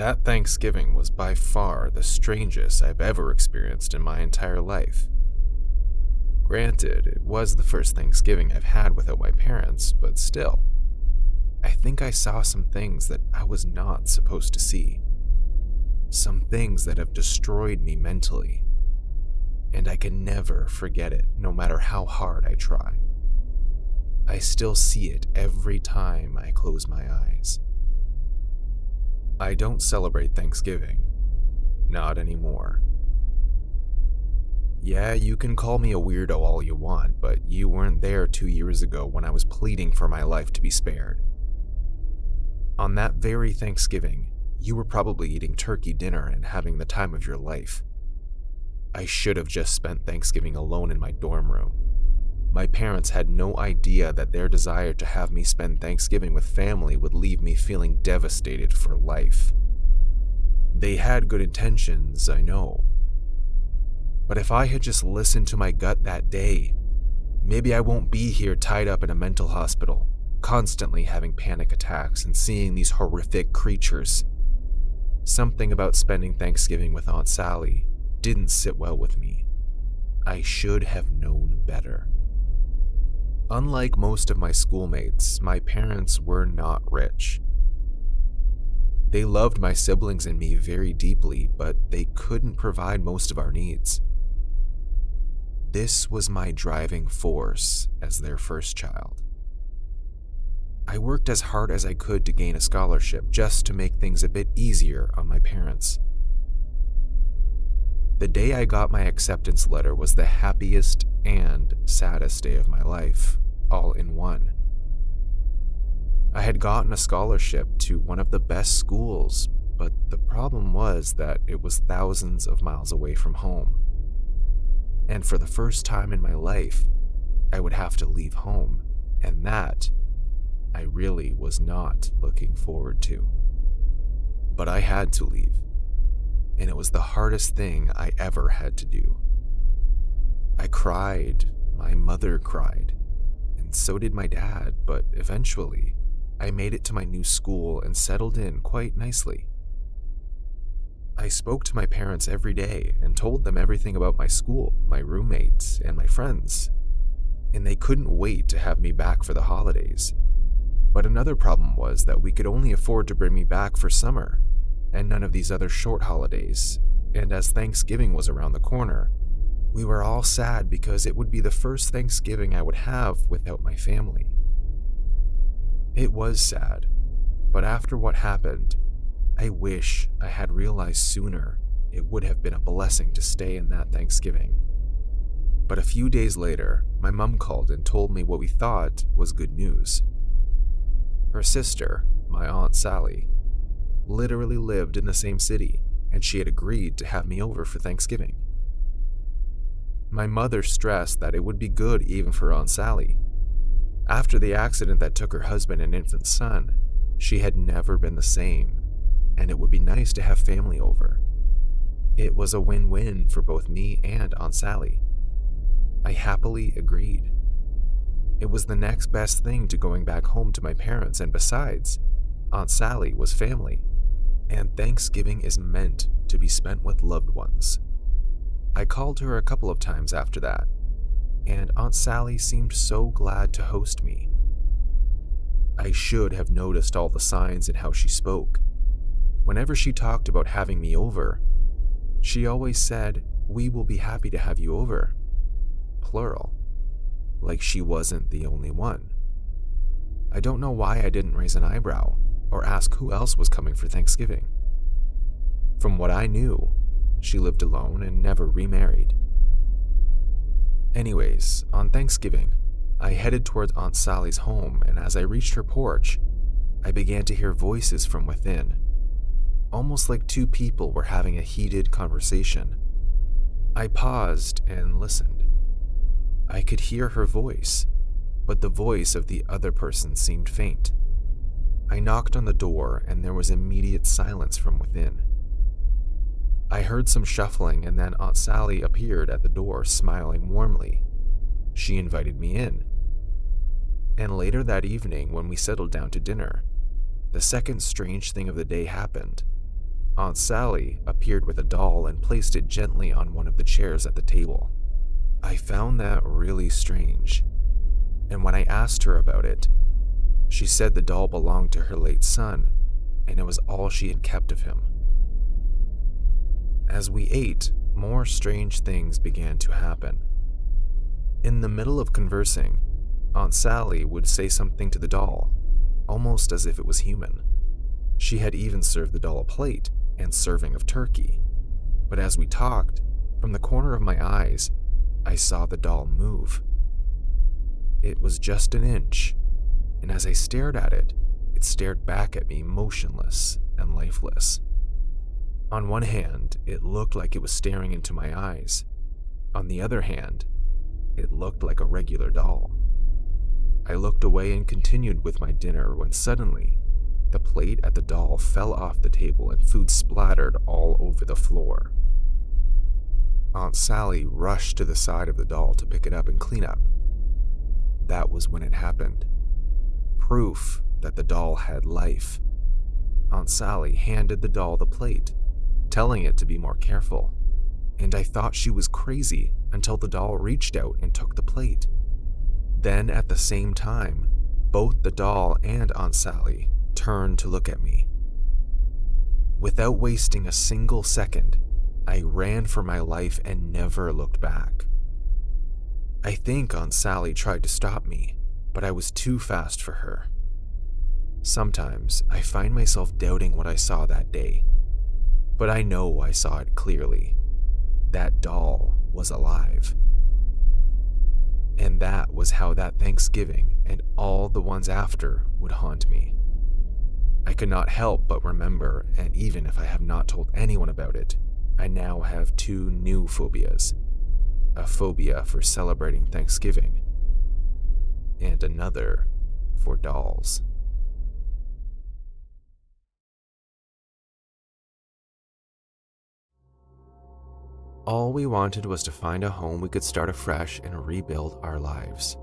That Thanksgiving was by far the strangest I've ever experienced in my entire life. Granted, it was the first Thanksgiving I've had without my parents, but still, I think I saw some things that I was not supposed to see. Some things that have destroyed me mentally, and I can never forget it no matter how hard I try. I still see it every time I close my eyes. I don't celebrate Thanksgiving. Not anymore. Yeah, you can call me a weirdo all you want, but you weren't there 2 years ago when I was pleading for my life to be spared. On that very Thanksgiving, you were probably eating turkey dinner and having the time of your life. I should have just spent Thanksgiving alone in my dorm room. My parents had no idea that their desire to have me spend Thanksgiving with family would leave me feeling devastated for life. They had good intentions, I know. But if I had just listened to my gut that day, maybe I won't be here tied up in a mental hospital, constantly having panic attacks and seeing these horrific creatures. Something about spending Thanksgiving with Aunt Sally didn't sit well with me. I should have known better. Unlike most of my schoolmates, my parents were not rich. They loved my siblings and me very deeply, but they couldn't provide most of our needs. This was my driving force as their first child. I worked as hard as I could to gain a scholarship just to make things a bit easier on my parents. The day I got my acceptance letter was the happiest and saddest day of my life, all in one. I had gotten a scholarship to one of the best schools, but the problem was that it was thousands of miles away from home. And for the first time in my life, I would have to leave home, and that I really was not looking forward to. But I had to leave, and it was the hardest thing I ever had to do. I cried, my mother cried, and so did my dad, but eventually, I made it to my new school and settled in quite nicely. I spoke to my parents every day and told them everything about my school, my roommates, and my friends, and they couldn't wait to have me back for the holidays. But another problem was that we could only afford to bring me back for summer, and none of these other short holidays, and as Thanksgiving was around the corner, we were all sad because it would be the first Thanksgiving I would have without my family. It was sad, but after what happened, I wish I had realized sooner it would have been a blessing to stay in that Thanksgiving. But a few days later, my mom called and told me what we thought was good news. Her sister, my Aunt Sally, literally lived in the same city, and she had agreed to have me over for Thanksgiving. My mother stressed that it would be good even for Aunt Sally. After the accident that took her husband and infant son, she had never been the same, and it would be nice to have family over. It was a win-win for both me and Aunt Sally. I happily agreed. It was the next best thing to going back home to my parents, and besides, Aunt Sally was family, and Thanksgiving is meant to be spent with loved ones. I called her a couple of times after that, and Aunt Sally seemed so glad to host me. I should have noticed all the signs in how she spoke. Whenever she talked about having me over, she always said, "We will be happy to have you over," plural, like she wasn't the only one. I don't know why I didn't raise an eyebrow or ask who else was coming for Thanksgiving. From what I knew, she lived alone and never remarried. Anyways, on Thanksgiving, I headed towards Aunt Sally's home, and as I reached her porch, I began to hear voices from within, almost like two people were having a heated conversation. I paused and listened. I could hear her voice, but the voice of the other person seemed faint. I knocked on the door, and there was immediate silence from within. I heard some shuffling, and then Aunt Sally appeared at the door, smiling warmly. She invited me in. And later that evening, when we settled down to dinner, the second strange thing of the day happened. Aunt Sally appeared with a doll and placed it gently on one of the chairs at the table. I found that really strange, and when I asked her about it, she said the doll belonged to her late son, and it was all she had kept of him. As we ate, more strange things began to happen. In the middle of conversing, Aunt Sally would say something to the doll, almost as if it was human. She had even served the doll a plate and serving of turkey. But as we talked, from the corner of my eyes, I saw the doll move. It was just an inch, and as I stared at it, it stared back at me motionless and lifeless. On one hand, it looked like it was staring into my eyes. On the other hand, it looked like a regular doll. I looked away and continued with my dinner when suddenly, the plate at the doll fell off the table and food splattered all over the floor. Aunt Sally rushed to the side of the doll to pick it up and clean up. That was when it happened. Proof that the doll had life. Aunt Sally handed the doll the plate, telling it to be more careful, and I thought she was crazy until the doll reached out and took the plate. Then at the same time, both the doll and Aunt Sally turned to look at me. Without wasting a single second, I ran for my life and never looked back. I think Aunt Sally tried to stop me, but I was too fast for her. Sometimes I find myself doubting what I saw that day, but I know I saw it clearly. That doll was alive. And that was how that Thanksgiving and all the ones after would haunt me. I could not help but remember, and even if I have not told anyone about it, I now have two new phobias. A phobia for celebrating Thanksgiving, and another for dolls. All we wanted was to find a home we could start afresh and rebuild our lives.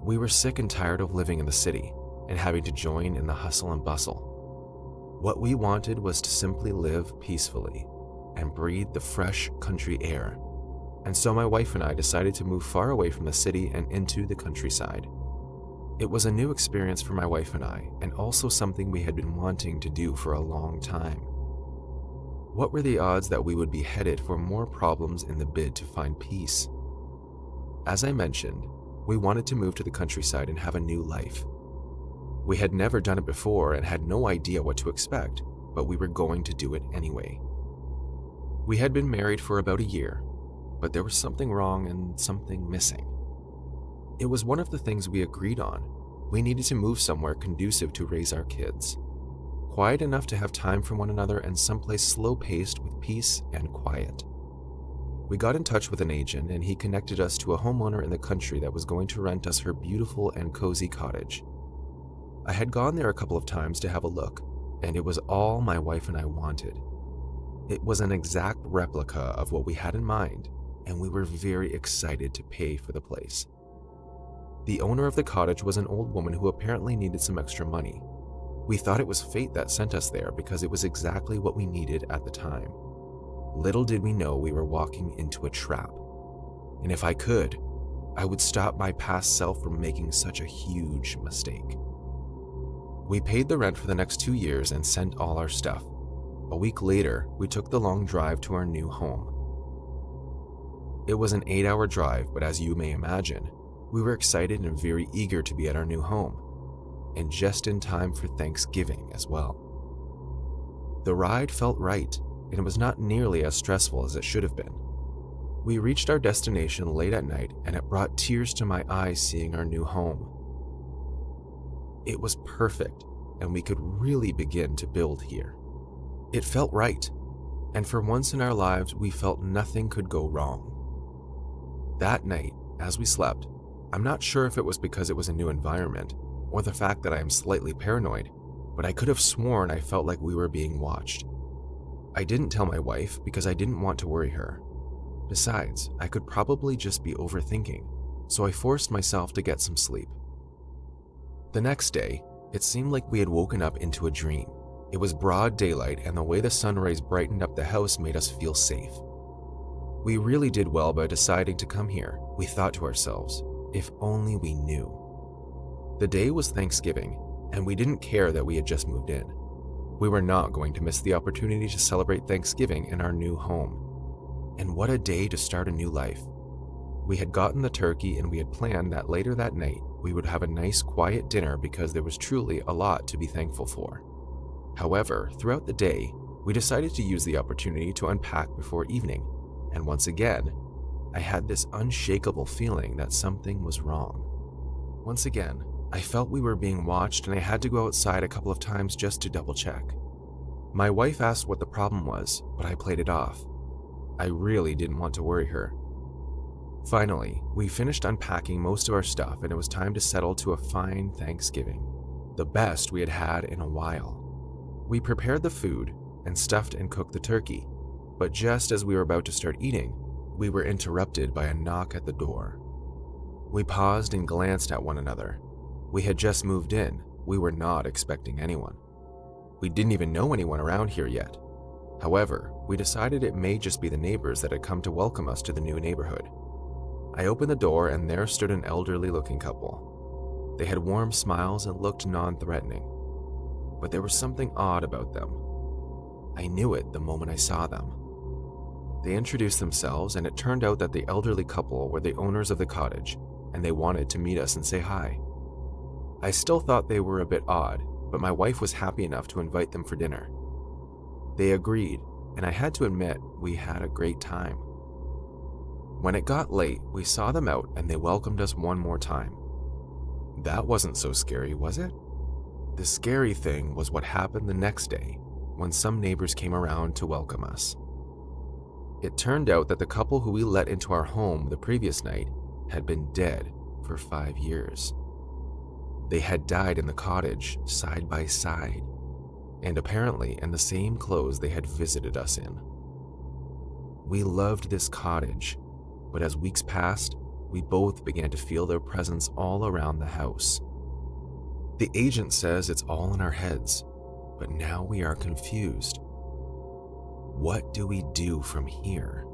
We were sick and tired of living in the city and having to join in the hustle and bustle. What we wanted was to simply live peacefully and breathe the fresh country air. And so my wife and I decided to move far away from the city and into the countryside. It was a new experience for my wife and I, and also something we had been wanting to do for a long time. What were the odds that we would be headed for more problems in the bid to find peace? As I mentioned, we wanted to move to the countryside and have a new life. We had never done it before and had no idea what to expect, but we were going to do it anyway. We had been married for about a year, but there was something wrong and something missing. It was one of the things we agreed on. We needed to move somewhere conducive to raise our kids. Quiet enough to have time for one another and someplace slow-paced with peace and quiet. We got in touch with an agent and he connected us to a homeowner in the country that was going to rent us her beautiful and cozy cottage. I had gone there a couple of times to have a look, and it was all my wife and I wanted. It was an exact replica of what we had in mind, and we were very excited to pay for the place. The owner of the cottage was an old woman who apparently needed some extra money. We thought it was fate that sent us there because it was exactly what we needed at the time. Little did we know we were walking into a trap. And if I could, I would stop my past self from making such a huge mistake. We paid the rent for the next 2 years and sent all our stuff. A week later, we took the long drive to our new home. It was an 8-hour drive, but as you may imagine, we were excited and very eager to be at our new home, and just in time for Thanksgiving as well. The ride felt right, and it was not nearly as stressful as it should have been. We reached our destination late at night, and it brought tears to my eyes seeing our new home. It was perfect, and we could really begin to build here. It felt right, and for once in our lives, we felt nothing could go wrong. That night, as we slept, I'm not sure if it was because it was a new environment or the fact that I am slightly paranoid, but I could have sworn I felt like we were being watched. I didn't tell my wife because I didn't want to worry her. Besides, I could probably just be overthinking, so I forced myself to get some sleep. The next day, it seemed like we had woken up into a dream. It was broad daylight, and the way the sunrays brightened up the house made us feel safe. We really did well by deciding to come here, we thought to ourselves, if only we knew. The day was Thanksgiving, and we didn't care that we had just moved in. We were not going to miss the opportunity to celebrate Thanksgiving in our new home. And what a day to start a new life. We had gotten the turkey, and we had planned that later that night we would have a nice quiet dinner because there was truly a lot to be thankful for. However, throughout the day, we decided to use the opportunity to unpack before evening, and once again, I had this unshakable feeling that something was wrong. Once again, I felt we were being watched, and I had to go outside a couple of times just to double check. My wife asked what the problem was, but I played it off. I really didn't want to worry her. Finally, we finished unpacking most of our stuff, and it was time to settle to a fine Thanksgiving, the best we had had in a while. We prepared the food and stuffed and cooked the turkey, but just as we were about to start eating, we were interrupted by a knock at the door. We paused and glanced at one another. We had just moved in. We were not expecting anyone. We didn't even know anyone around here yet. However, we decided it may just be the neighbors that had come to welcome us to the new neighborhood. I opened the door, and there stood an elderly-looking couple. They had warm smiles and looked non-threatening, but there was something odd about them. I knew it the moment I saw them. They introduced themselves, and it turned out that the elderly couple were the owners of the cottage, and they wanted to meet us and say hi. I still thought they were a bit odd, but my wife was happy enough to invite them for dinner. They agreed, and I had to admit we had a great time. When it got late, we saw them out, and they welcomed us one more time. That wasn't so scary, was it? The scary thing was what happened the next day, when some neighbors came around to welcome us. It turned out that the couple who we let into our home the previous night had been dead for 5 years. They had died in the cottage side by side, and apparently in the same clothes they had visited us in. We loved this cottage, but as weeks passed, we both began to feel their presence all around the house. The agent says it's all in our heads, but now we are confused. What do we do from here?